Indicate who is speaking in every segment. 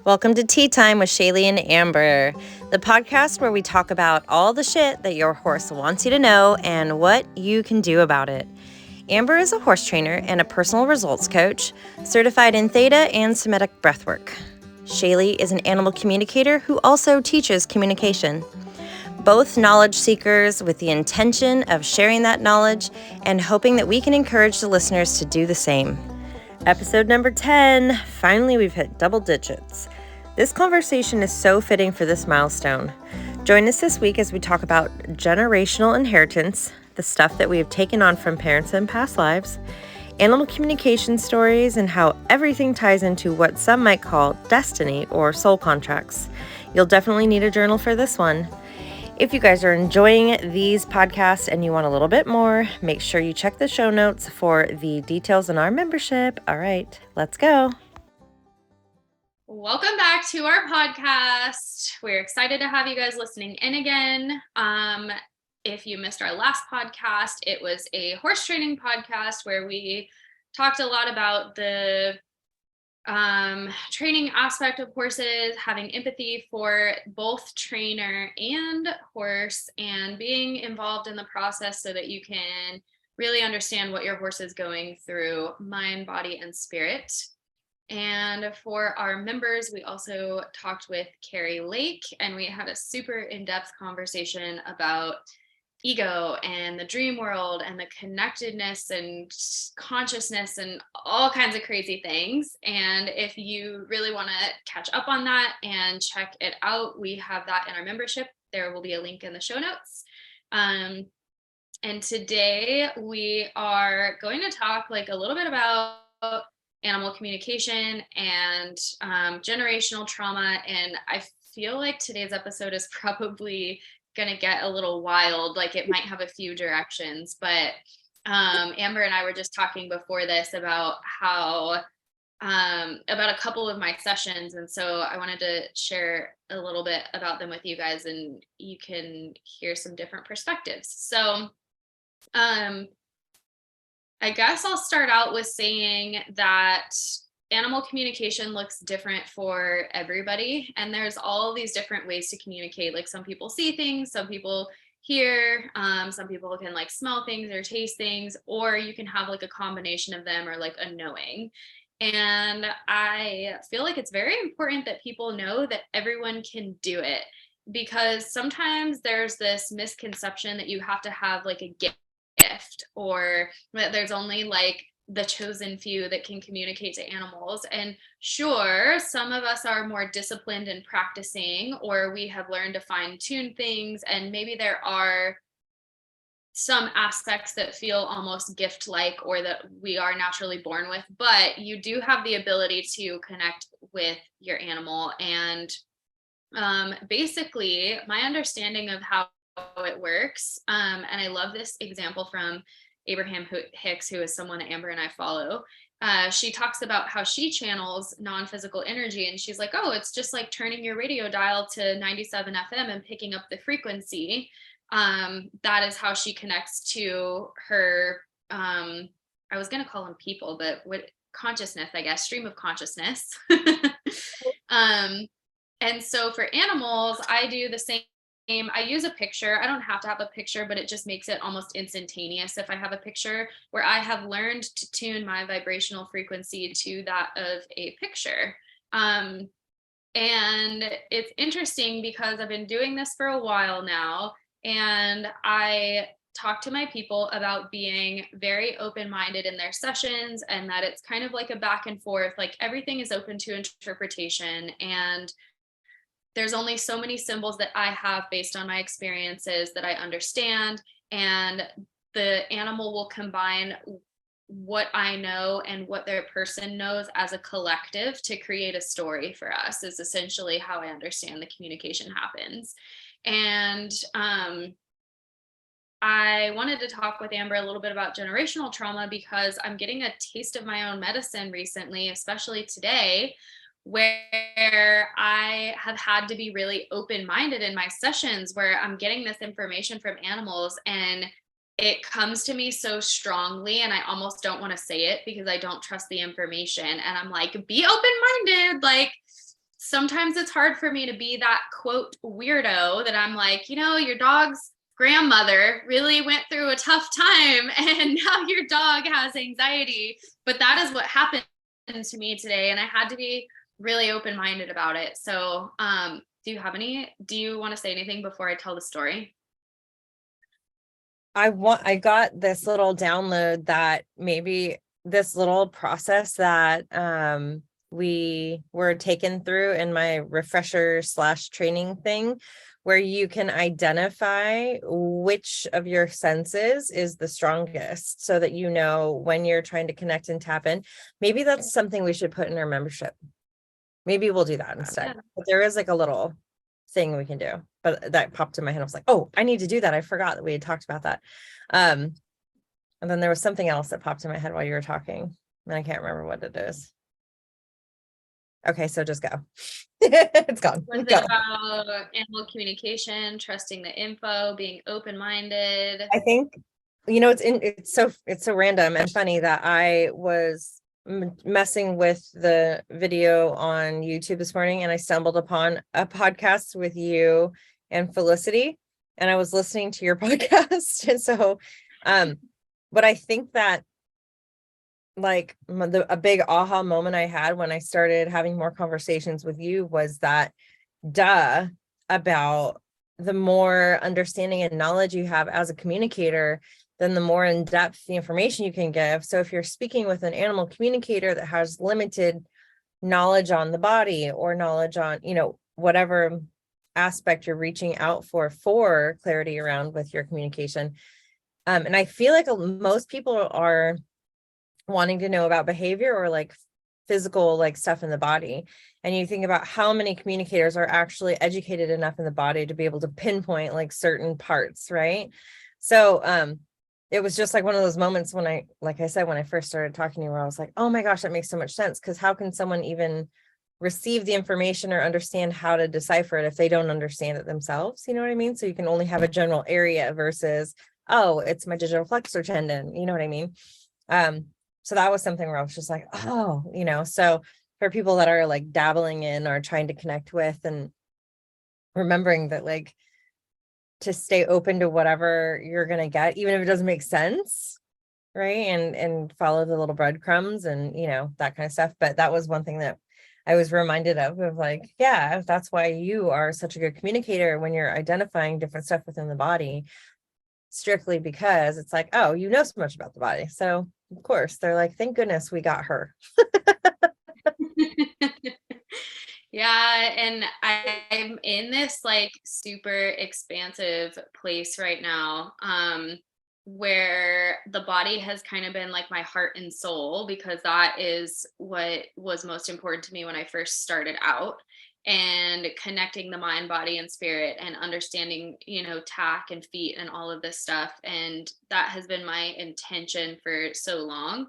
Speaker 1: Welcome to Tea Time with Shaylee and Amber, the podcast where we talk about all the shit that your horse wants you to know and what you can do about it. Amber is a horse trainer and a personal results coach, certified in Theta and Semitic breathwork. Shaylee is an animal communicator who also teaches communication. Both knowledge seekers with the intention of sharing that knowledge and hoping that we can encourage the listeners to do the same. Episode number 10. Finally, we've hit double digits. This conversation is so fitting for this milestone. Join us this week as we talk about generational inheritance, the stuff that we have taken on from parents in past lives, animal communication stories, and how everything ties into what some might call destiny or soul contracts. You'll definitely need a journal for this one. If you guys are enjoying these podcasts and you want a little bit more, make sure you check the show notes for the details on our membership. All right, let's go.
Speaker 2: Welcome back to our podcast. We're excited to have you guys listening in again. If you missed our last podcast, it was a horse training podcast where we talked a lot about the training aspect of horses, having empathy for both trainer and horse, and being involved in the process so that you can really understand what your horse is going through, mind, body, and spirit. And for our members, we also talked with Carrie Lake, and we had a super in-depth conversation about ego and the dream world and the connectedness and consciousness and all kinds of crazy things. And if you really want to catch up on that and check it out, we have that in our membership. There will be a link in the show notes. And today we are going to talk a little bit about animal communication and generational trauma. And I feel like today's episode is probably going to get a little wild. It might have a few directions, but Amber and I were just talking before this about how about a couple of my sessions. And so I wanted to share a little bit about them with you guys, and you can hear some different perspectives. So I guess I'll start out with saying that animal communication looks different for everybody. And there's all these different ways to communicate. Some people see things, some people hear, some people can smell things or taste things, or you can have a combination of them or a knowing. And I feel like it's very important that people know that everyone can do it, because sometimes there's this misconception that you have to have a gift, or that there's only the chosen few that can communicate to animals. And sure, some of us are more disciplined in practicing, or we have learned to fine tune things, and maybe there are some aspects that feel almost gift like, or that we are naturally born with, but you do have the ability to connect with your animal. And basically my understanding of how it works, and I love this example from Abraham Hicks, who is someone that Amber and I follow. She talks about how she channels non-physical energy, and she's like, oh, it's just like turning your radio dial to 97 FM and picking up the frequency. That is how she connects to her, I was going to call them people, but what consciousness, I guess, stream of consciousness. And so for animals, I do the same. I use a picture. I don't have to have a picture, but it just makes it almost instantaneous if I have a picture, where I have learned to tune my vibrational frequency to that of a picture. And it's interesting because I've been doing this for a while now, and I talk to my people about being very open-minded in their sessions, and that it's kind of like a back and forth, everything is open to interpretation, and there's only so many symbols that I have based on my experiences that I understand, and the animal will combine what I know and what their person knows as a collective to create a story for us, is essentially how I understand the communication happens. And I wanted to talk with Amber a little bit about generational trauma, because I'm getting a taste of my own medicine recently, especially today, where I have had to be really open-minded in my sessions, where I'm getting this information from animals and it comes to me so strongly, and I almost don't want to say it because I don't trust the information. And I'm like, be open-minded. sometimes it's hard for me to be that quote weirdo that I'm like, your dog's grandmother really went through a tough time and now your dog has anxiety. But that is what happened to me today. And I had to be really open-minded about it. So, do you want to say anything before I tell the story?
Speaker 1: I got this little download that maybe this little process that we were taken through in my refresher / training thing, where you can identify which of your senses is the strongest so that you know when you're trying to connect and tap in. Maybe that's something we should put in our membership. Maybe we'll do that instead.
Speaker 2: Yeah.
Speaker 1: But there is like a little thing we can do, but that popped in my head. I was like, oh, I need to do that. I forgot that we had talked about that. And then there was something else that popped in my head while you were talking, and I can't remember what it is. Okay, so just go. It's gone.
Speaker 2: Was
Speaker 1: Go.
Speaker 2: it about animal communication, trusting the info, being open-minded?
Speaker 1: I think, it's so random and funny that I was messing with the video on YouTube this morning, and I stumbled upon a podcast with you and Felicity, and I was listening to your podcast. And so, but I think that like a big aha moment I had when I started having more conversations with you was that about the more understanding and knowledge you have as a communicator, then the more in depth the information you can give. So if you're speaking with an animal communicator that has limited knowledge on the body or knowledge on, whatever aspect you're reaching out for clarity around with your communication. And I feel like most people are wanting to know about behavior or like physical like stuff in the body, and you think about how many communicators are actually educated enough in the body to be able to pinpoint like certain parts, right? So it was just like one of those moments when like I said, when I first started talking to you, where I was like, oh my gosh, that makes so much sense, because how can someone even receive the information or understand how to decipher it if they don't understand it themselves? You know what I mean? So you can only have a general area versus, oh, it's my digital flexor tendon, you know what I mean? So that was something where I was just like, oh, so for people that are like dabbling in or trying to connect with, and remembering that like to stay open to whatever you're going to get, even if it doesn't make sense, right? And follow the little breadcrumbs and, that kind of stuff. But that was one thing that I was reminded of like, yeah, that's why you are such a good communicator when you're identifying different stuff within the body, strictly because it's like, oh, you know so much about the body. So of course they're like, thank goodness we got her.
Speaker 2: Yeah, and I'm in this like super expansive place right now, where the body has kind of been like my heart and soul, because that is what was most important to me when I first started out, and connecting the mind, body, and spirit, and understanding, tack and feet and all of this stuff. And that has been my intention for so long.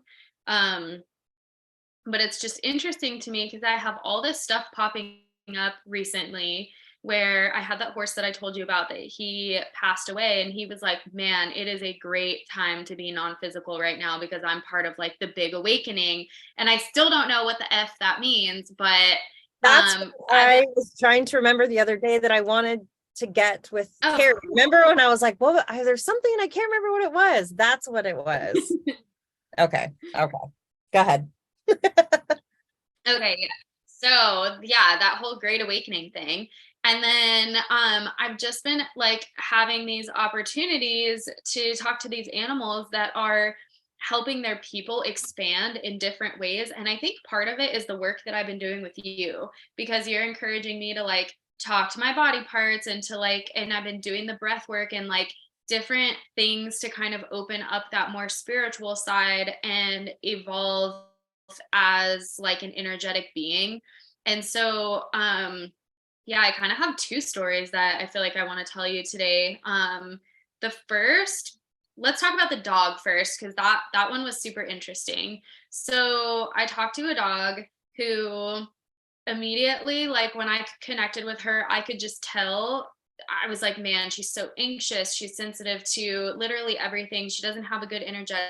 Speaker 2: But it's just interesting to me because I have all this stuff popping up recently, where I had that horse that I told you about that he passed away, and he was like, man, it is a great time to be non-physical right now because I'm part of like the big awakening. And I still don't know what the F that means, but
Speaker 1: that's I was trying to remember the other day that I wanted to get with Carrie. Remember when I was like, well, there's something and I can't remember what it was. That's what it was. Okay. Go ahead.
Speaker 2: Okay, yeah. So yeah, that whole great awakening thing. And then I've just been like having these opportunities to talk to these animals that are helping their people expand in different ways. And I think part of it is the work that I've been doing with you, because you're encouraging me to like talk to my body parts and to like, and I've been doing the breath work and like different things to kind of open up that more spiritual side and evolve as like an energetic being. And so yeah, I kind of have two stories that I feel like I want to tell you today. The first, let's talk about the dog first, because that one was super interesting. So I talked to a dog who immediately, like when I connected with her, I could just tell. I was like, man, she's so anxious. She's sensitive to literally everything. She doesn't have a good energetic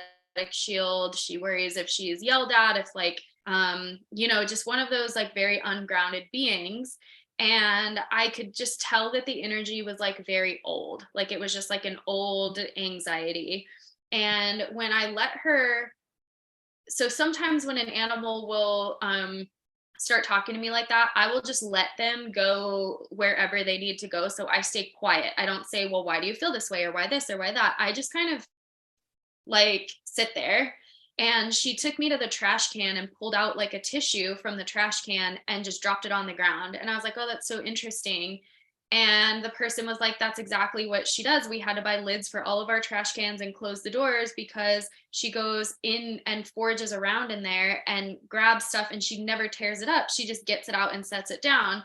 Speaker 2: shield. She worries if she's yelled at, if like Just one of those like very ungrounded beings. And I could just tell that the energy was like very old, like it was just like an old anxiety. And when I let her, so sometimes when an animal will start talking to me like that, I will just let them go wherever they need to go. So I stay quiet. I don't say, well, why do you feel this way, or why this or why that? I just kind of like sit there. And she took me to the trash can and pulled out like a tissue from the trash can and just dropped it on the ground. And I was like, oh, that's so interesting. And the person was like, that's exactly what she does. We had to buy lids for all of our trash cans and close the doors because she goes in and forages around in there and grabs stuff, and she never tears it up. She just gets it out and sets it down.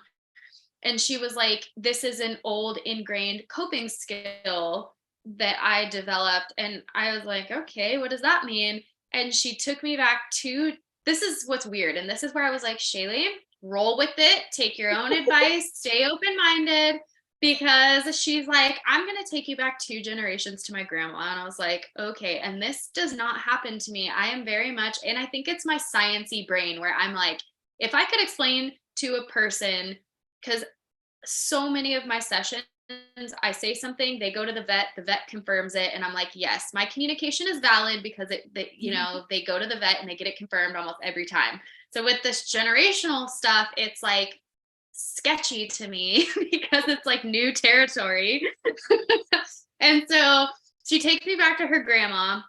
Speaker 2: And she was like, this is an old ingrained coping skill that I developed. And I was like, okay, what does that mean? And she took me back to, this is what's weird. And this is where I was like, Shaylee, roll with it, take your own advice, stay open minded. Because she's like, I'm going to take you back 2 generations to my grandma. And I was like, okay. And this does not happen to me. I am very much, and I think it's my sciencey brain where I'm like, if I could explain to a person, because so many of my sessions, I say something, they go to the vet confirms it, and I'm like, yes, my communication is valid because they go to the vet and they get it confirmed almost every time. So with this generational stuff, it's like sketchy to me because it's like new territory. And so she takes me back to her grandma,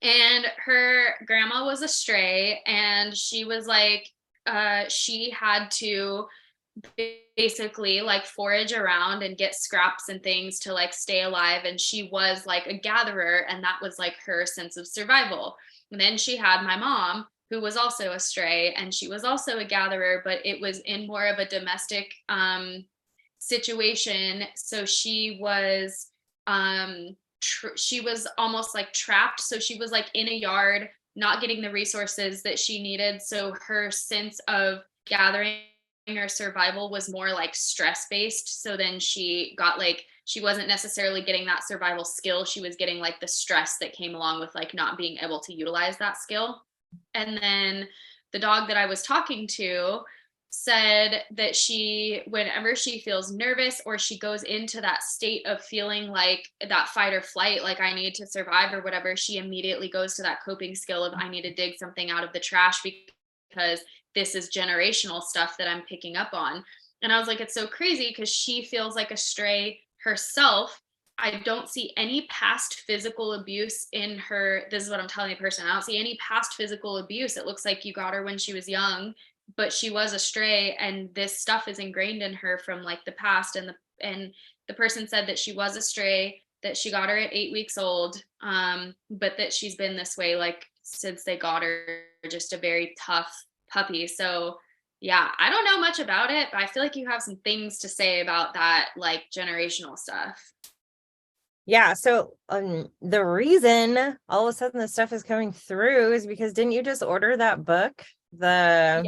Speaker 2: and her grandma was a stray, and she was like, she had to basically like forage around and get scraps and things to like stay alive, and she was like a gatherer, and that was like her sense of survival. And then she had my mom, who was also a stray, and she was also a gatherer, but it was in more of a domestic situation. So she was she was almost like trapped, so she was like in a yard not getting the resources that she needed, so her sense of gathering or survival was more like stress based. So then she got like, she wasn't necessarily getting that survival skill, she was getting like the stress that came along with like not being able to utilize that skill. And then the dog that I was talking to said that she, whenever she feels nervous or she goes into that state of feeling like that fight or flight, like I need to survive or whatever, she immediately goes to that coping skill of I need to dig something out of the trash because this is generational stuff that I'm picking up on. And I was like, it's so crazy because she feels like a stray herself. I don't see any past physical abuse in her. This is what I'm telling the person. I don't see any past physical abuse. It looks like you got her when she was young, but she was a stray, and this stuff is ingrained in her from like the past. And the person said that she was a stray, that she got her at 8 weeks old, but that she's been this way like since they got her, just a very tough puppy. So yeah, I don't know much about it, but I feel like you have some things to say about that, like generational stuff.
Speaker 1: Yeah. So the reason all of a sudden this stuff is coming through is because didn't you just order that book?
Speaker 2: Yeah.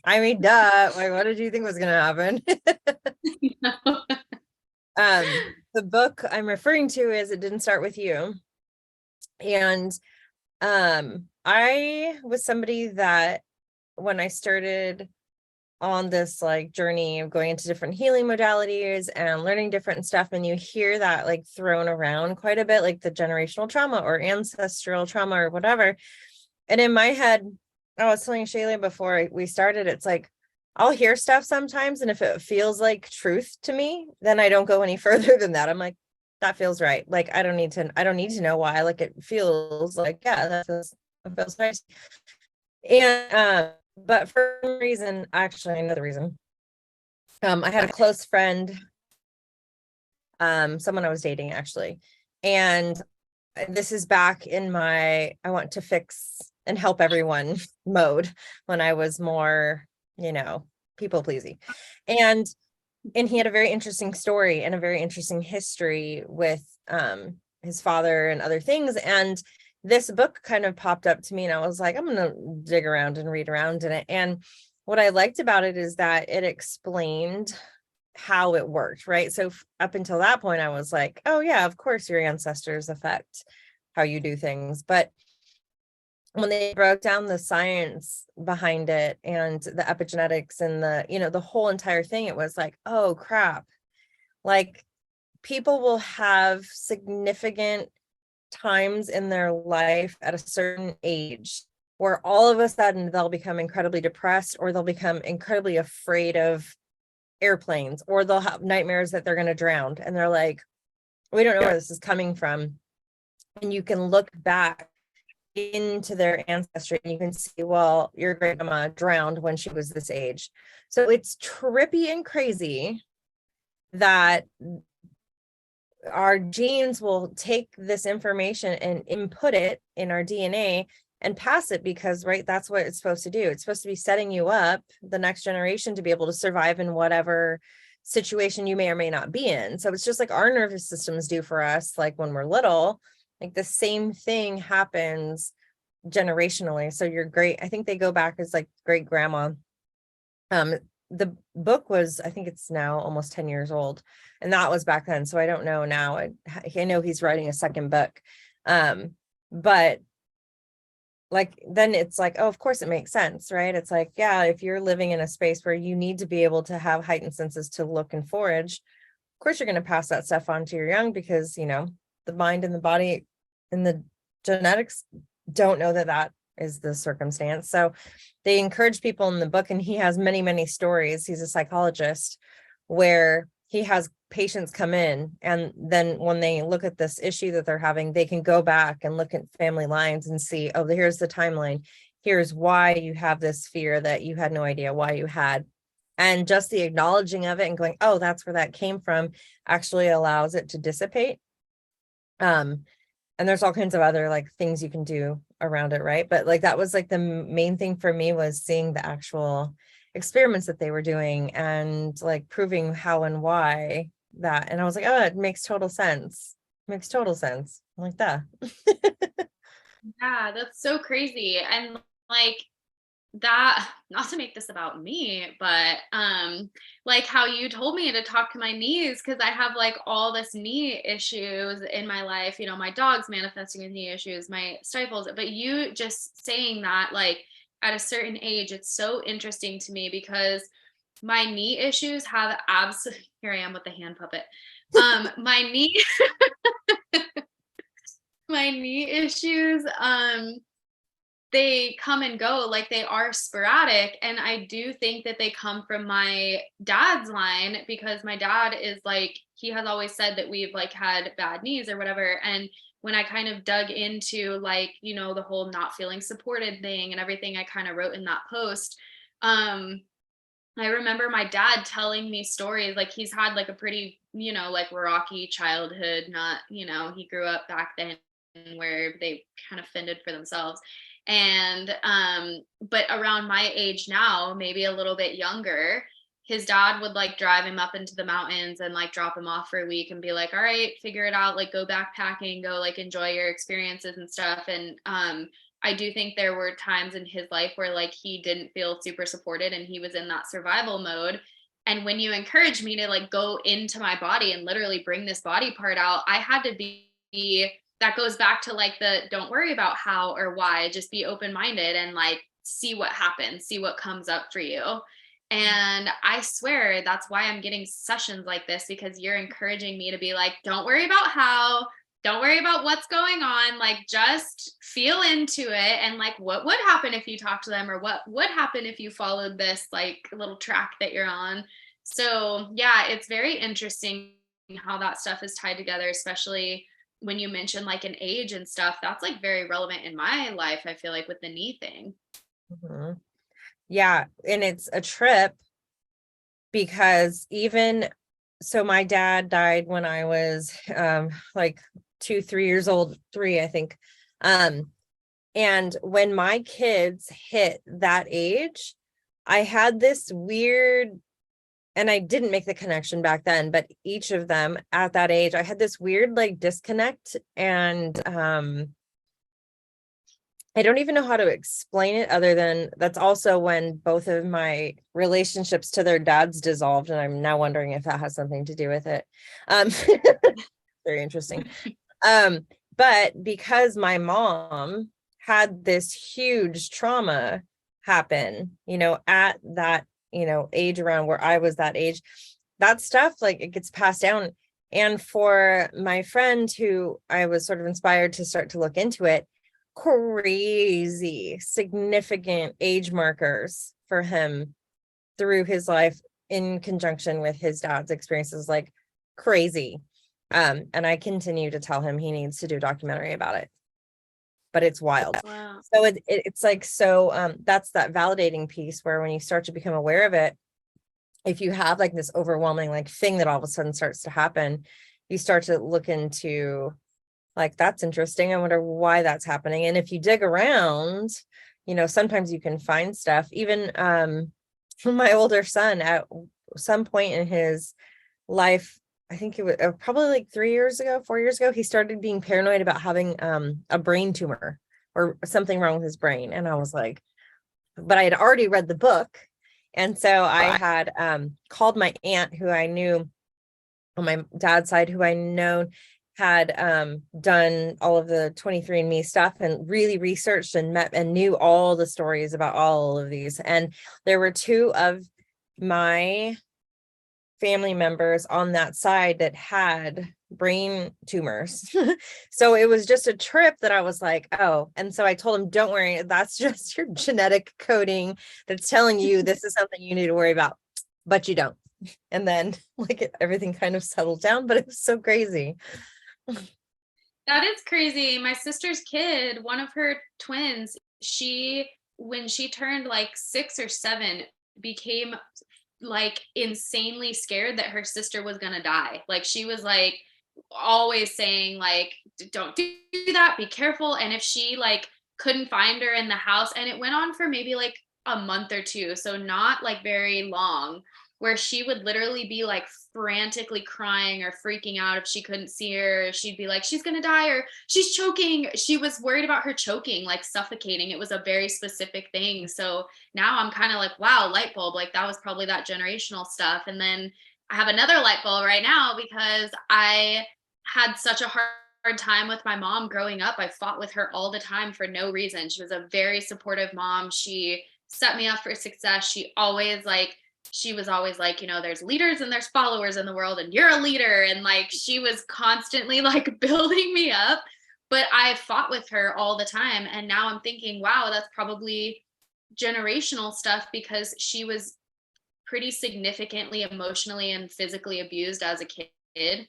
Speaker 1: I mean, duh. Like, what did you think was going to happen? The book I'm referring to is It Didn't Start With You. And I was somebody that when I started on this like journey of going into different healing modalities and learning different stuff, and you hear that like thrown around quite a bit, like the generational trauma or ancestral trauma or whatever. And in my head, I was telling Shayla before we started, it's like I'll hear stuff sometimes, and if it feels like truth to me, then I don't go any further than that. I'm like, that feels right. Like I don't need to know why. Like it feels like, yeah, that feels nice. And but for some reason, actually another reason, I had a close friend, someone I was dating actually, and this is back in my I want to fix and help everyone mode when I was more, people pleasing. And he had a very interesting story and a very interesting history with his father and other things. And this book kind of popped up to me, and I was like, I'm going to dig around and read around in it. And what I liked about it is that it explained how it worked, right? So up until that point, I was like, oh yeah, of course your ancestors affect how you do things. But when they broke down the science behind it and the epigenetics and the whole entire thing, it was like, oh crap, like people will have significant times in their life at a certain age where all of a sudden they'll become incredibly depressed, or they'll become incredibly afraid of airplanes, or they'll have nightmares that they're going to drown. And they're like, we don't know where this is coming from. And you can look back into their ancestry and you can see, well, your great grandma drowned when she was this age. So it's trippy and crazy that our genes will take this information and input it in our DNA and pass it, because right, that's what it's supposed to do. It's supposed to be setting you up, the next generation, to be able to survive in whatever situation you may or may not be in. So it's just like our nervous systems do for us, like when we're little, like the same thing happens generationally. So your great, I think they go back as like great grandma. The book was, I think it's now almost 10 years old, and that was back then. So I don't know now. I know he's writing a second book. But like, then it's like, oh, of course it makes sense, right? It's like, yeah, if you're living in a space where you need to be able to have heightened senses to look and forage, of course you're going to pass that stuff on to your young, because, the mind and the body and the genetics don't know that is the circumstance. So they encourage people in the book, and he has many, many stories. He's a psychologist, where he has patients come in, and then when they look at this issue that they're having, they can go back and look at family lines and see, oh, here's the timeline. Here's why you have this fear that you had no idea why you had. And just the acknowledging of it and going, oh, that's where that came from, actually allows it to dissipate. And there's all kinds of other like things you can do around it, right? But like that was like the main thing for me, was seeing the actual experiments that they were doing and like proving how and why that. And I was like, oh, it makes total sense. Makes total sense. I'm like that.
Speaker 2: Yeah, that's so crazy. And like that, not to make this about me, but like how you told me to talk to my knees, because I have like all this knee issues in my life, my dog's manifesting with knee issues, my stifles, but you just saying that, like at a certain age, it's so interesting to me, because my knee issues have absolutely, here I am with the hand puppet. My knee my knee issues, they come and go, like they are sporadic. And I do think that they come from my dad's line, because my dad is like, he has always said that we've like had bad knees or whatever. And when I kind of dug into like, the whole not feeling supported thing and everything I kind of wrote in that post, I remember my dad telling me stories, like he's had like a pretty, like rocky childhood, not, he grew up back then where they kind of fended for themselves. And but around my age now, maybe a little bit younger, his dad would like drive him up into the mountains and like drop him off for a week and be like, all right, figure it out, like go backpacking, go like enjoy your experiences and stuff. And I do think there were times in his life where like he didn't feel super supported and he was in that survival mode. And when you encouraged me to like go into my body and literally bring this body part out, I had to be, that goes back to like the don't worry about how or why, just be open-minded and like see what happens, see what comes up for you. And I swear that's why I'm getting sessions like this, because you're encouraging me to be like, don't worry about how, don't worry about what's going on, like just feel into it. And like what would happen if you talk to them, or what would happen if you followed this like little track that you're on. So yeah, it's very interesting how that stuff is tied together, especially when you mention like an age and stuff. That's like very relevant in my life, I feel like, with the knee thing.
Speaker 1: Mm-hmm. Yeah. And it's a trip, because even so, my dad died when I was like 3 years old, I think. And when my kids hit that age, I had this weird, and I didn't make the connection back then, but each of them at that age, I had this weird like disconnect. And I don't even know how to explain it, other than that's also when both of my relationships to their dads dissolved. And I'm now wondering if that has something to do with it. Very interesting. But because my mom had this huge trauma happen, at that, age around where I was that age, that stuff, like, it gets passed down. And for my friend who I was sort of inspired to start to look into it, crazy significant age markers for him through his life in conjunction with his dad's experiences, like crazy. And I continue to tell him he needs to do a documentary about it, but it's wild.
Speaker 2: Wow.
Speaker 1: So it's like, so that's that validating piece where when you start to become aware of it, if you have like this overwhelming like thing that all of a sudden starts to happen, you start to look into, like, that's interesting. I wonder why that's happening. And if you dig around, sometimes you can find stuff. Even from my older son, at some point in his life, I think it was probably like 4 years ago, he started being paranoid about having a brain tumor or something wrong with his brain. And I was like, but I had already read the book. And so I had called my aunt, who I knew on my dad's side, who I known had done all of the 23andMe stuff and really researched and met and knew all the stories about all of these. And there were two of my family members on that side that had brain tumors. So it was just a trip that I was like, oh. And so I told him, don't worry, that's just your genetic coding that's telling you this is something you need to worry about, but you don't. And then like everything kind of settled down, but it was so crazy.
Speaker 2: That is crazy. My sister's kid, one of her twins, when she turned like 6 or 7, became like insanely scared that her sister was gonna die. Like, she was like always saying like, don't do that, be careful. And if she like couldn't find her in the house, and it went on for maybe like a month or two, so not like very long, where she would literally be like frantically crying or freaking out if she couldn't see her. She'd be like, she's gonna die, or she's choking. She was worried about her choking, like suffocating. It was a very specific thing. So now I'm kind of like, wow, light bulb, like that was probably that generational stuff. And then I have another light bulb right now because I had such a hard time with my mom growing up. I fought with her all the time for no reason. She was a very supportive mom. She set me up for success. She was always like, there's leaders and there's followers in the world, and you're a leader. And like, she was constantly like building me up, but I fought with her all the time. And now I'm thinking, wow, that's probably generational stuff, because she was pretty significantly emotionally and physically abused as a kid.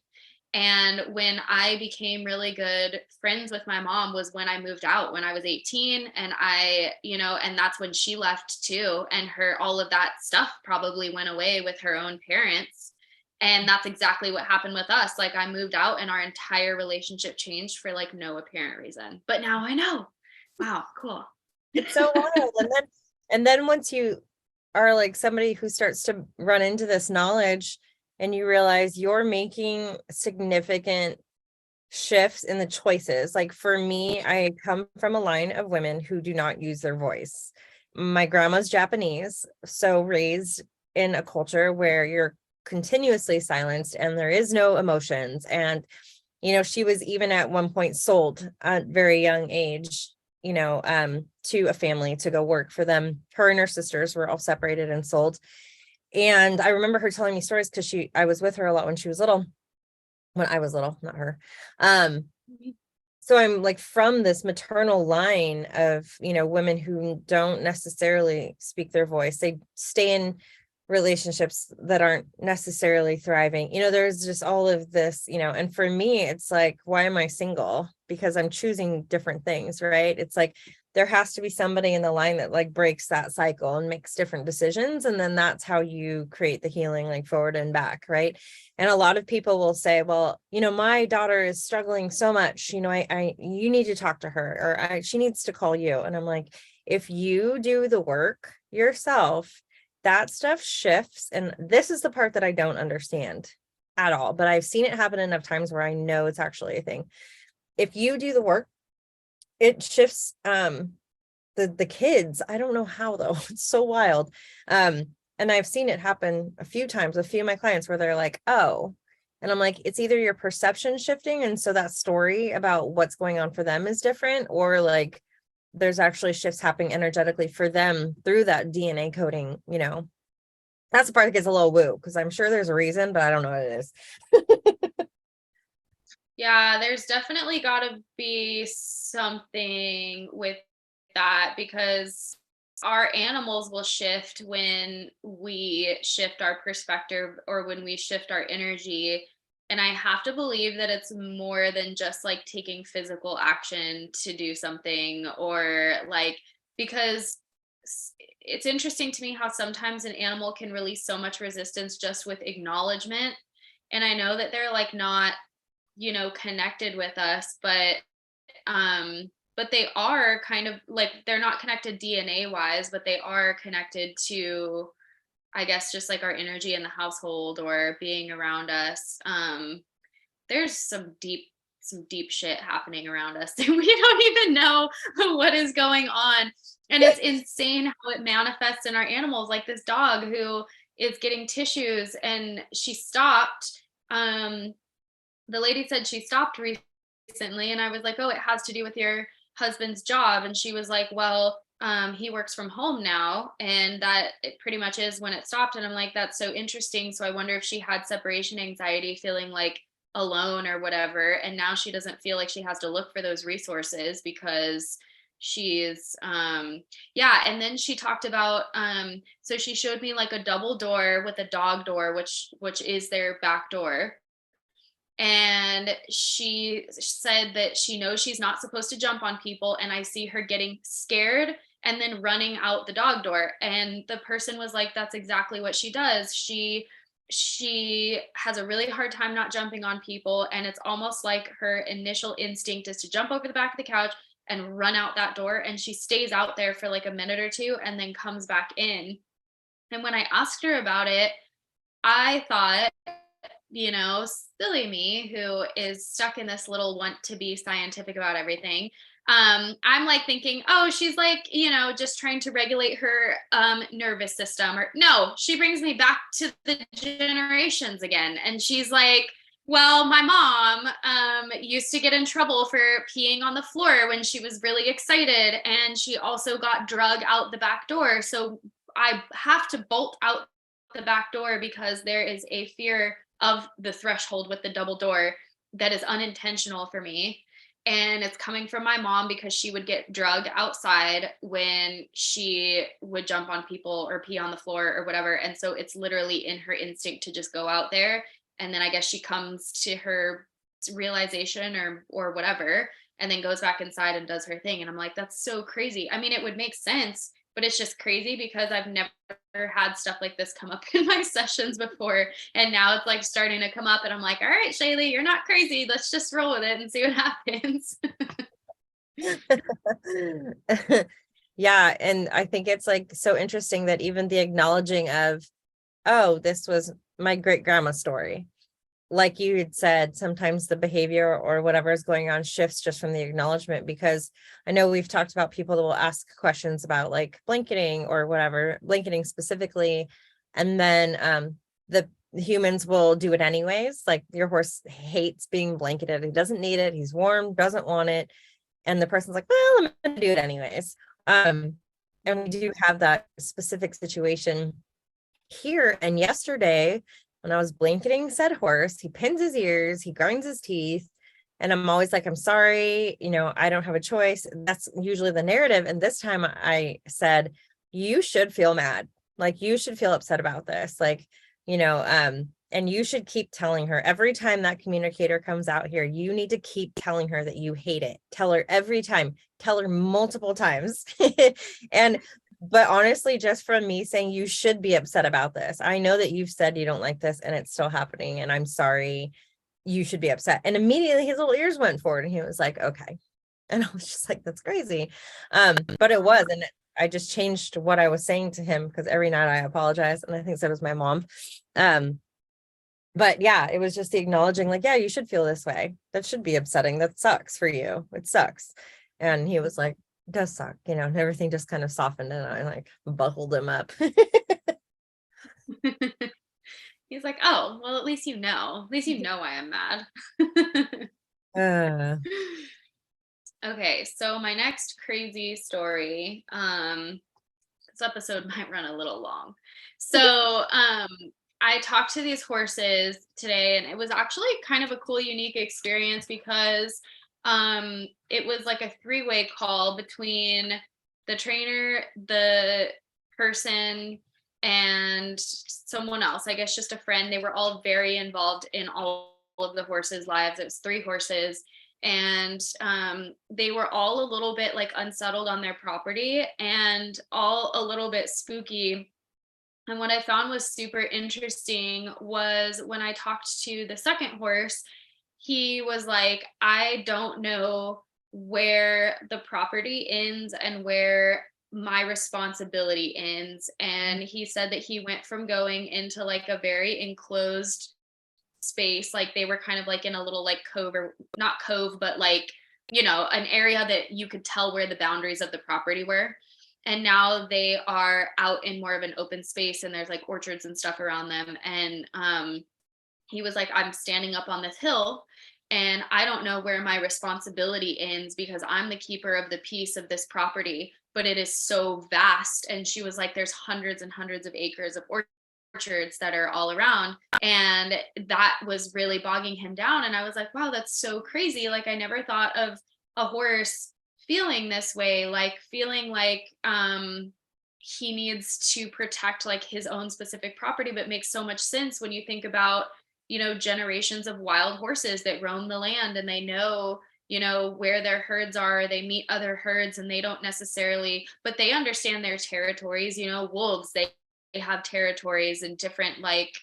Speaker 2: And when I became really good friends with my mom was when I moved out when I was 18. And and that's when she left too. And all of that stuff probably went away with her own parents. And that's exactly what happened with us. Like, I moved out and our entire relationship changed for like no apparent reason. But now I know. Wow, cool.
Speaker 1: It's so wild. And then once you are like somebody who starts to run into this knowledge, and you realize you're making significant shifts in the choices. Like for me, I come from a line of women who do not use their voice. My grandma's Japanese, so raised in a culture where you're continuously silenced and there is no emotions. And, she was even at one point sold at a very young age, to a family to go work for them. Her and her sisters were all separated and sold. And I remember her telling me stories because I was with her a lot when I was little, not her. So I'm like from this maternal line of, women who don't necessarily speak their voice. They stay in relationships that aren't necessarily thriving. There's just all of this, and for me, it's like, why am I single? Because I'm choosing different things, right? It's like, there has to be somebody in the line that like breaks that cycle and makes different decisions. And then that's how you create the healing, like forward and back. Right. And a lot of people will say, well, my daughter is struggling so much, you need to talk to her, or she needs to call you. And I'm like, if you do the work yourself, that stuff shifts. And this is the part that I don't understand at all, but I've seen it happen enough times where I know it's actually a thing. If you do the work, it shifts the kids. I don't know how though. It's so wild. And I've seen it happen a few times with a few of my clients where they're like, oh, and I'm like, it's either your perception shifting, and so that story about what's going on for them is different, or like there's actually shifts happening energetically for them through that DNA coding, That's the part that gets a little woo, because I'm sure there's a reason, but I don't know what it is.
Speaker 2: Yeah, there's definitely got to be something with that, because our animals will shift when we shift our perspective or when we shift our energy. And I have to believe that it's more than just like taking physical action to do something, or like, because it's interesting to me how sometimes an animal can release so much resistance just with acknowledgement. And I know that they're like not, connected with us, but they are kind of like, they're not connected DNA wise, but they are connected to, I guess, just like our energy in the household or being around us. There's some deep shit happening around us and we don't even know what is going on. And it's insane how it manifests in our animals, like this dog who is getting tissues and she stopped. The lady said she stopped recently, and I was like, oh, it has to do with your husband's job. And she was like, well, he works from home now, and that it pretty much is when it stopped. And I'm like, that's so interesting. So I wonder if she had separation anxiety, feeling like alone or whatever, and now she doesn't feel like she has to look for those resources because she's yeah. And then she talked about so she showed me like a double door with a dog door, which is their back door. And she said that she knows she's not supposed to jump on people, and I see her getting scared and then running out the dog door. And the person was like, that's exactly what she does. She has a really hard time not jumping on people, and it's almost like her initial instinct is to jump over the back of the couch and run out that door, and she stays out there for like a minute or two and then comes back in. And when I asked her about it, I thought, silly me, who is stuck in this little want to be scientific about everything. I'm like thinking, oh, she's like, just trying to regulate her nervous system. Or no, she brings me back to the generations again. And she's like, well, my mom used to get in trouble for peeing on the floor when she was really excited. And she also got drug out the back door. So I have to bolt out the back door because there is a fear of the threshold with the double door that is unintentional for me. And it's coming from my mom because she would get drugged outside when she would jump on people or pee on the floor or whatever. And so it's literally in her instinct to just go out there. And then I guess she comes to her realization or whatever, and then goes back inside and does her thing. And I'm like, that's so crazy. I mean, it would make sense, but it's just crazy because I've never had stuff like this come up in my sessions before. And now it's like starting to come up, and I'm like, all right, Shaylee, you're not crazy. Let's just roll with it and see what happens.
Speaker 1: Yeah. And I think it's like so interesting that even the acknowledging of, oh, this was my great grandma's story. Like you had said, sometimes the behavior or whatever is going on shifts just from the acknowledgement, because I know we've talked about people that will ask questions about like blanketing or whatever, blanketing specifically. And then the humans will do it anyways. Like your horse hates being blanketed. He doesn't need it. He's warm, doesn't want it. And the person's like, well, I'm going to do it anyways. And we do have that specific situation here. And yesterday, when I was blanketing said horse, he pins his ears, he grinds his teeth. And I'm always like, I'm sorry, I don't have a choice. That's usually the narrative. And this time I said, you should feel mad. Like you should feel upset about this. Like, and you should keep telling her every time that communicator comes out here, you need to keep telling her that you hate it. Tell her every time, tell her multiple times. But honestly, just from me saying you should be upset about this. I know that you've said you don't like this and it's still happening, and I'm sorry. You should be upset. And immediately his little ears went forward and he was like, okay. And I was just like, that's crazy. But it was, and I just changed what I was saying to him because every night I apologize. And I think so was my mom. But yeah, it was just the acknowledging like, yeah, you should feel this way. That should be upsetting. That sucks for you. It sucks. And he was like, it does suck, and everything just kind of softened, and I like buckled him up.
Speaker 2: He's like, oh, well, at least you know. At least you know I am mad. Okay, so my next crazy story, this episode might run a little long. So, I talked to these horses today, and it was actually kind of a cool, unique experience because it was like a three-way call between the trainer, the person, and someone else. I guess just a friend. They were all very involved in all of the horses' lives. It was three horses, and they were all a little bit like unsettled on their property and all a little bit spooky. And what I found was super interesting was when I talked to the second horse, he was like, I don't know where the property ends and where my responsibility ends. And he said that he went from going into like a very enclosed space, like they were kind of like in a little like cove, or not cove, but like, an area that you could tell where the boundaries of the property were. And now they are out in more of an open space, and there's like orchards and stuff around them. And he was like, I'm standing up on this hill and I don't know where my responsibility ends because I'm the keeper of the peace of this property, but it is so vast. And she was like, there's hundreds and hundreds of acres of orchards that are all around. And that was really bogging him down. And I was like, wow, that's so crazy. Like, I never thought of a horse feeling this way, like feeling like he needs to protect like his own specific property, but makes so much sense when you think about, generations of wild horses that roam the land, and they know, where their herds are. They meet other herds and they don't necessarily, but they understand their territories. Wolves, they have territories, and different, like,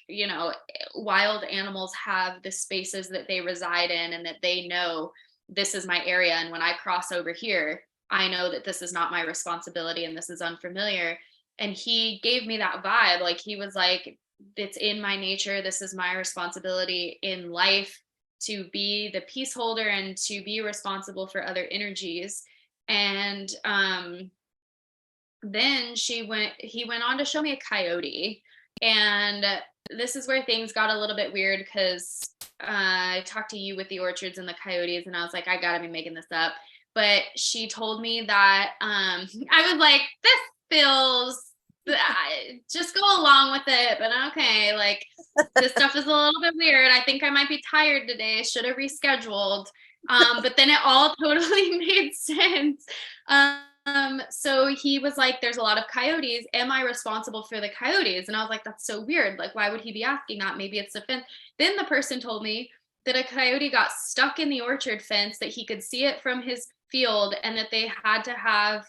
Speaker 2: wild animals have the spaces that they reside in, and that they know this is my area. And when I cross over here, I know that this is not my responsibility and this is unfamiliar. And he gave me that vibe. Like, he was like, it's in my nature. This is my responsibility in life, to be the peace holder and to be responsible for other energies. And then he went on to show me a coyote. And this is where things got a little bit weird, because I talked to you with the orchards and the coyotes, and I was like, I gotta be making this up. But she told me that I was like, this feels, just go along with it. But okay, like, this stuff is a little bit weird. I think I might be tired today. Should have rescheduled. But then it all totally made sense. So he was like, there's a lot of coyotes. Am I responsible for the coyotes? And I was like, that's so weird. Like, why would he be asking that? Maybe it's the fence. Then the person told me that a coyote got stuck in the orchard fence, that he could see it from his field, and that they had to have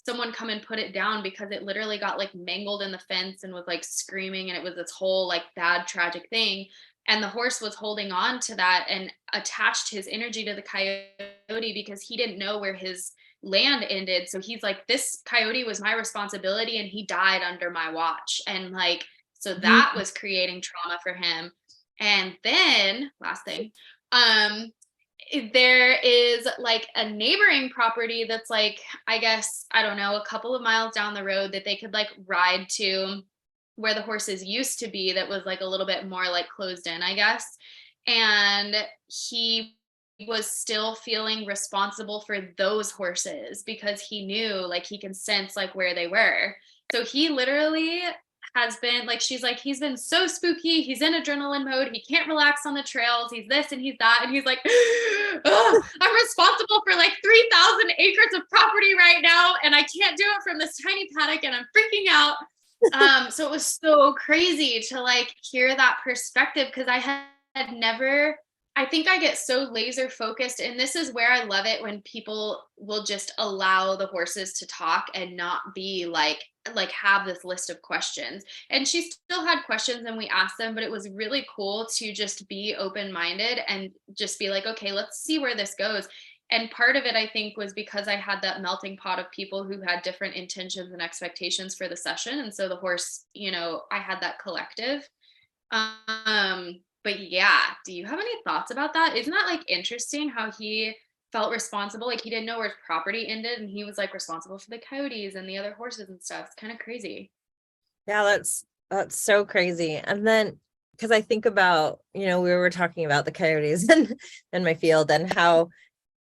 Speaker 2: someone come and put it down because it literally got like mangled in the fence and was like screaming, and it was this whole like bad tragic thing. And the horse was holding on to that and attached his energy to the coyote because he didn't know where his land ended. So he's like, this coyote was my responsibility and he died under my watch. And like, so that was creating trauma for him. And then last thing, there is like a neighboring property that's like, I guess, I don't know, a couple of miles down the road that they could like ride to, where the horses used to be, that was like a little bit more like closed in, I guess. And he was still feeling responsible for those horses because he knew, like, he can sense like where they were. So he literally has been like, she's like, he's been so spooky, he's in adrenaline mode, he can't relax on the trails, he's this and he's that, and he's like, I'm responsible for like 3,000 acres of property right now, and I can't do it from this tiny paddock, and I'm freaking out. So it was so crazy to like hear that perspective, because I had never, I think I get so laser focused, and this is where I love it when people will just allow the horses to talk and not be like have this list of questions. And she still had questions and we asked them, but it was really cool to just be open-minded and just be like, okay, let's see where this goes. And part of it, I think, was because I had that melting pot of people who had different intentions and expectations for the session. And so the horse, I had that collective. But yeah, do you have any thoughts about that? Isn't that like interesting how he felt responsible? Like, he didn't know where his property ended and he was like responsible for the coyotes and the other horses and stuff. It's kind of crazy.
Speaker 1: Yeah, that's so crazy. And then, because I think about, we were talking about the coyotes in my field, and how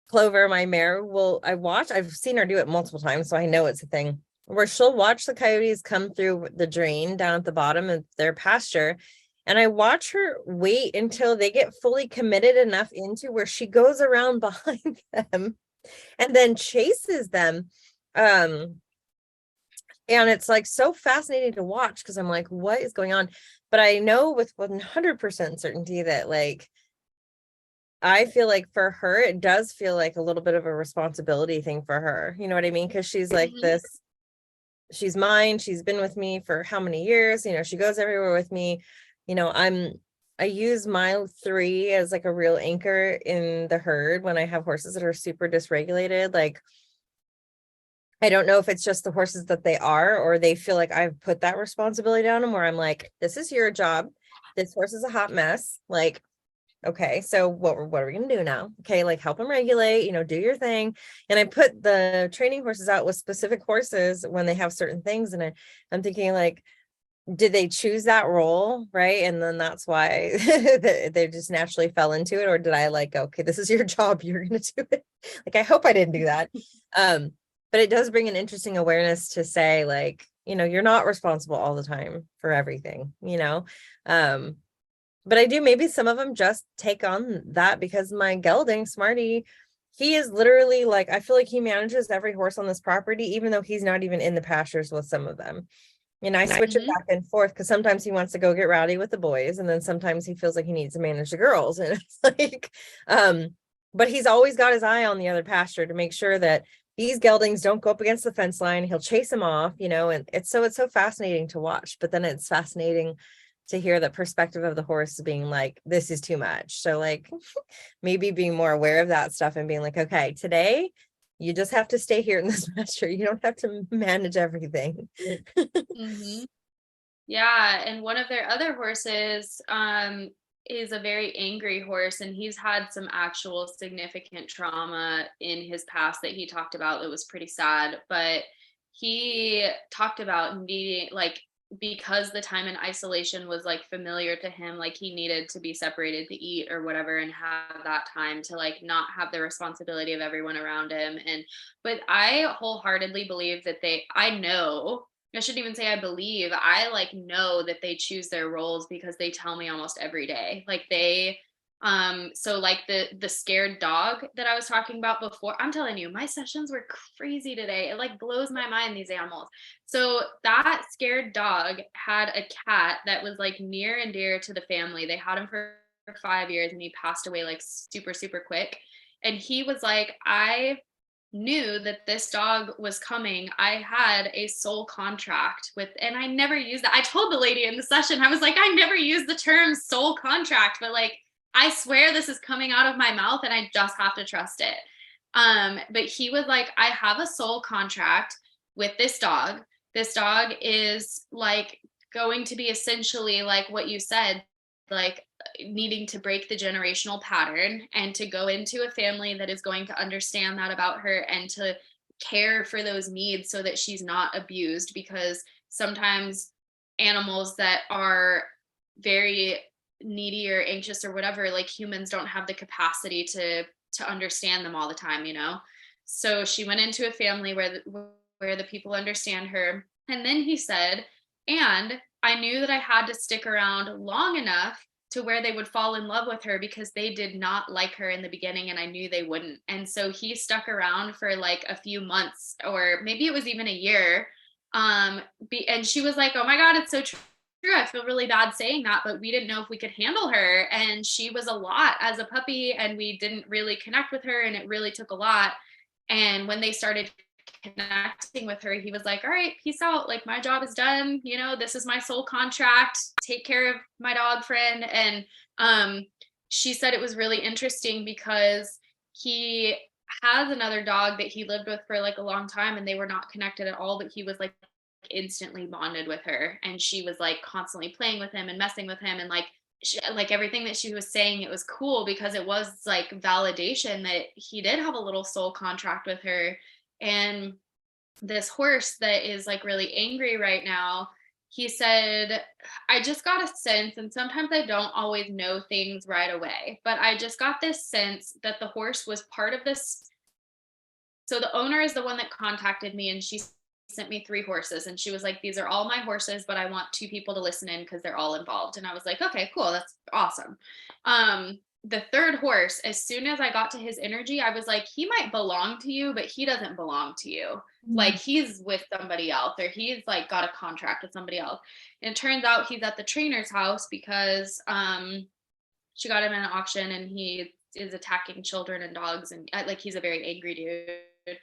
Speaker 1: Clover, my mare, I've seen her do it multiple times, so I know it's a thing where she'll watch the coyotes come through the drain down at the bottom of their pasture. And I watch her wait until they get fully committed enough into where she goes around behind them and then chases them. And it's like so fascinating to watch because I'm like, what is going on? But I know with 100% certainty that like I feel like for her, it does feel like a little bit of a responsibility thing for her. You know what I mean? Because she's like this, she's mine. She's been with me for how many years? You know, she goes everywhere with me. You know, I use mile 3 as like a real anchor in the herd when I have horses that are super dysregulated. Like, I don't know if it's just the horses that they are, or they feel like I've put that responsibility on them where I'm like, this is your job. This horse is a hot mess. Like, okay, so what are we gonna do now? Okay, like help them regulate, you know, do your thing. And I put the training horses out with specific horses when they have certain things. And I'm thinking like, did they choose that role? Right. And then that's why they just naturally fell into it. Or did I like, okay, this is your job, you're gonna do it. Like, I hope I didn't do that. But it does bring an interesting awareness to say, like, you know, you're not responsible all the time for everything, you know. But I do, maybe some of them just take on that because my gelding, Smarty, he is literally like, I feel like he manages every horse on this property, even though he's not even in the pastures with some of them. And I switch it back and forth because sometimes he wants to go get rowdy with the boys, and then sometimes he feels like he needs to manage the girls. And it's like, but he's always got his eye on the other pasture to make sure that these geldings don't go up against the fence line. He'll chase them off, you know, and it's so fascinating to watch. But then it's fascinating to hear the perspective of the horse being like, this is too much. So like maybe being more aware of that stuff and being like, okay, today you just have to stay here in this pasture. You don't have to manage everything.
Speaker 2: Yeah, and one of their other horses is a very angry horse, and he's had some actual significant trauma in his past that he talked about that was pretty sad. But he talked about needing, like, because the time in isolation was like familiar to him, like he needed to be separated to eat or whatever and have that time to like not have the responsibility of everyone around him. And but I wholeheartedly believe that I know, I shouldn't even say I believe, I like know that they choose their roles because they tell me almost every day. Like they so like the scared dog that I was talking about before, I'm telling you, my sessions were crazy today. It like blows my mind, these animals. So that scared dog had a cat that was like near and dear to the family. They had him for 5 years and he passed away like super, super quick. And he was like, I knew that this dog was coming. I had a soul contract with, and I never used that. I told the lady in the session, I was like, I never used the term soul contract, but like, I swear this is coming out of my mouth and I just have to trust it. But he was like, I have a soul contract with this dog. This dog is like going to be essentially like what you said, like needing to break the generational pattern and to go into a family that is going to understand that about her and to care for those needs so that she's not abused, because sometimes animals that are very needy or anxious or whatever, like humans don't have the capacity to understand them all the time, you know. So she went into a family where the people understand her. And then he said, and I knew that I had to stick around long enough to where they would fall in love with her because they did not like her in the beginning and I knew they wouldn't. And so he stuck around for like a few months, or maybe it was even a year. And she was like, oh my God, it's so true. I feel really bad saying that, but we didn't know if we could handle her. And she was a lot as a puppy and we didn't really connect with her. And it really took a lot. And when they started connecting with her, he was like, all right, peace out. Like my job is done. You know, this is my soul contract. Take care of my dog friend. And she said it was really interesting because he has another dog that he lived with for like a long time and they were not connected at all, but he was like instantly bonded with her. And she was like constantly playing with him and messing with him. And like everything that she was saying, it was cool because it was like validation that he did have a little soul contract with her. And this horse that is like really angry right now, he said, I just got a sense, and sometimes I don't always know things right away, but I just got this sense that the horse was part of this. So the owner is the one that contacted me, and she sent me 3 horses, and she was like, these are all my horses, but I want 2 people to listen in because they're all involved. And I was like, okay, cool, that's awesome. The 3rd horse, as soon as I got to his energy, I was like, he might belong to you, but he doesn't belong to you. Like, he's with somebody else, or he's like got a contract with somebody else. And it turns out he's at the trainer's house because she got him in an auction, and he is attacking children and dogs, and like, he's a very angry dude.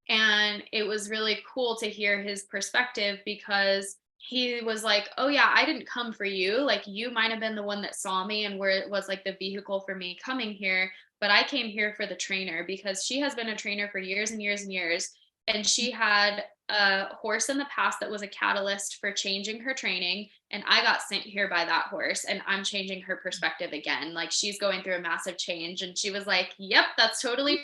Speaker 2: And it was really cool to hear his perspective, because he was like, oh yeah, I didn't come for you, like, you might have been the one that saw me and where it was like the vehicle for me coming here, but I came here for the trainer, because she has been a trainer for years and years and years, and she had a horse in the past that was a catalyst for changing her training, and I got sent here by that horse, and I'm changing her perspective again. Like, she's going through a massive change. And she was like, yep, that's totally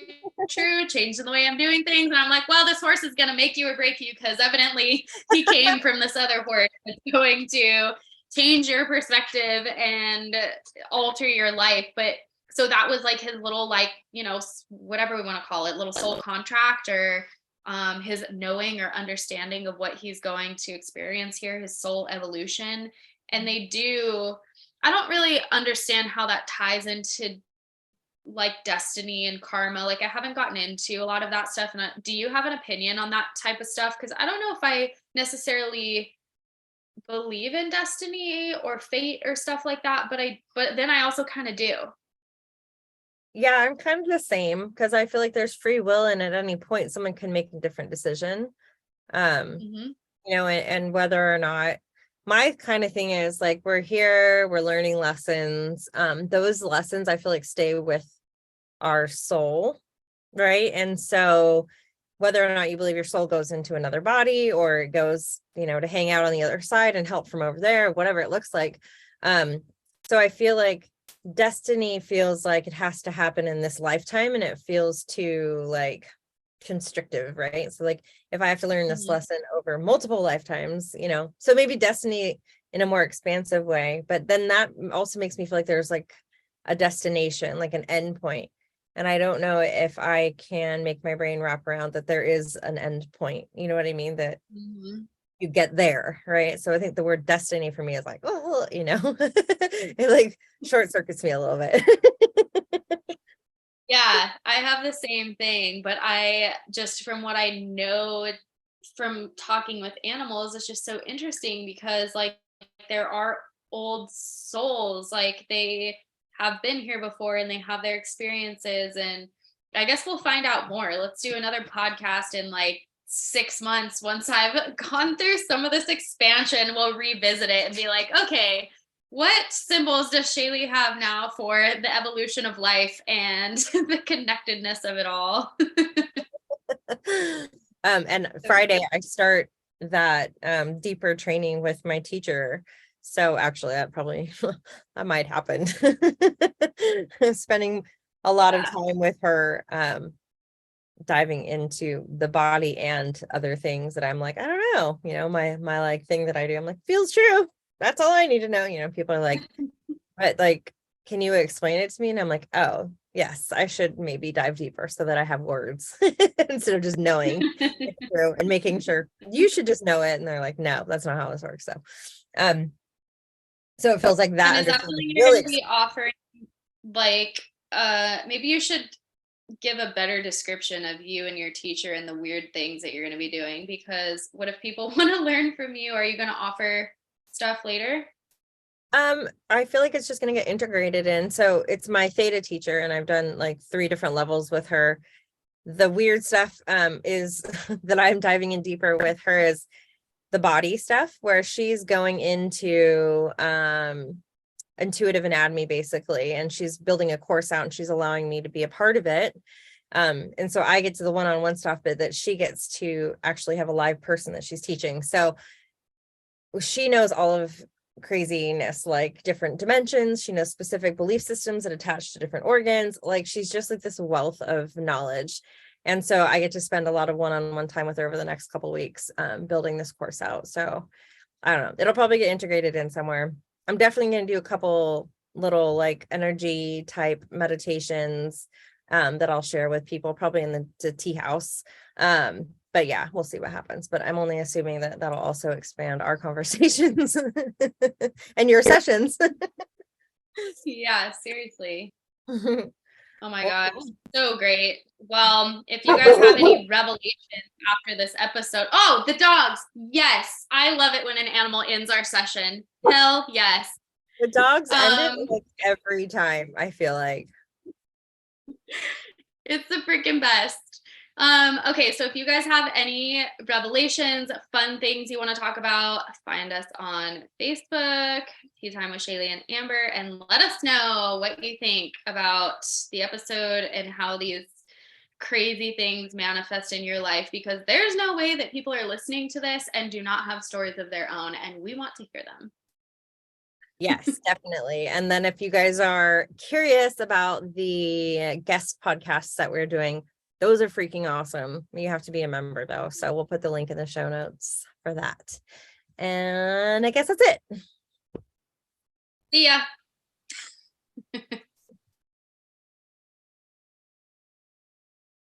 Speaker 2: true, changing the way I'm doing things. And I'm like, well, this horse is going to make you or break you, because evidently he came from this other horse that's going to change your perspective and alter your life. But so that was like his little, like, you know, whatever we want to call it, little soul contract, or his knowing or understanding of what he's going to experience here, his soul evolution. And I don't really understand how that ties into like destiny and karma. Like, I haven't gotten into a lot of that stuff. And do you have an opinion on that type of stuff? Because I don't know if I necessarily believe in destiny or fate or stuff like that, but then I also kind of do.
Speaker 1: Yeah, I'm kind of the same, because I feel like there's free will, and at any point someone can make a different decision.
Speaker 2: Mm-hmm.
Speaker 1: And whether or not, my kind of thing is like, we're here, we're learning lessons. Those lessons I feel like stay with our soul, right? And so whether or not you believe your soul goes into another body, or it goes, to hang out on the other side and help from over there, whatever it looks like. So I feel like destiny feels like it has to happen in this lifetime, and it feels too like constrictive, right? So like, if I have to learn this
Speaker 2: Mm-hmm.
Speaker 1: lesson over multiple lifetimes, so maybe destiny in a more expansive way, but then that also makes me feel like there's like a destination, like an end point. And I don't know if I can make my brain wrap around that there is an end point. You know what I mean? That
Speaker 2: Mm-hmm.
Speaker 1: you get there, right? So I think the word destiny for me is like, oh, it like short circuits me a little bit.
Speaker 2: Yeah, I have the same thing, but I just, from what I know from talking with animals, it's just so interesting, because like, there are old souls, like they have been here before and they have their experiences. And I guess we'll find out more. Let's do another podcast in like 6 months once I've gone through some of this expansion. We'll revisit it and be like, okay, what symbols does Shaylee have now for the evolution of life and the connectedness of it all?
Speaker 1: And Friday I start that deeper training with my teacher. So actually that probably that might happen. Spending a lot of time with her, diving into the body and other things that I'm like, I don't know, my like thing that I do, I'm like, feels true. That's all I need to know. People are like, but like, can you explain it to me? And I'm like, oh yes, I should maybe dive deeper so that I have words instead of just knowing it's true and making sure you should just know it. And they're like, no, that's not how this works. So it feels like that.
Speaker 2: And is that something you're going to be offering? Like, maybe you should give a better description of you and your teacher and the weird things that you're going to be doing, because what if people want to learn from you? Are you going to offer stuff later?
Speaker 1: I feel like it's just going to get integrated in. So it's my theta teacher, and I've done like 3 different levels with her. The weird stuff is that I'm diving in deeper with her is the body stuff, where she's going into intuitive anatomy basically, and she's building a course out, and she's allowing me to be a part of it. And so I get to the one-on-one stuff, but that she gets to actually have a live person that she's teaching. So she knows all of craziness, like different dimensions. She knows specific belief systems that attach to different organs. Like, she's just like this wealth of knowledge. And so I get to spend a lot of one-on-one time with her over the next couple of weeks, building this course out. So I don't know. It'll probably get integrated in somewhere. I'm definitely going to do a couple little like energy type meditations that I'll share with people, probably in the tea house. But yeah, we'll see what happens. But I'm only assuming that that'll also expand our conversations and your sessions.
Speaker 2: Yeah, seriously. Oh my
Speaker 1: Well,
Speaker 2: gosh, so great. Well, if you guys have any revelations after this episode, oh, the dogs. Yes, I love it when an animal ends our session. Hell yes.
Speaker 1: the dogs end it like every time, I feel like.
Speaker 2: It's the freaking best. Okay, so if you guys have any revelations, fun things you want to talk about, find us on Facebook, Tea Time with Shaylee and Amber, and let us know what you think about the episode and how these crazy things manifest in your life, because there's no way that people are listening to this and do not have stories of their own, and we want to hear them.
Speaker 1: Yes, definitely. And then if you guys are curious about the guest podcasts that we're doing, those are freaking awesome. You have to be a member though. So we'll put the link in the show notes for that. And I guess that's it.
Speaker 2: See ya.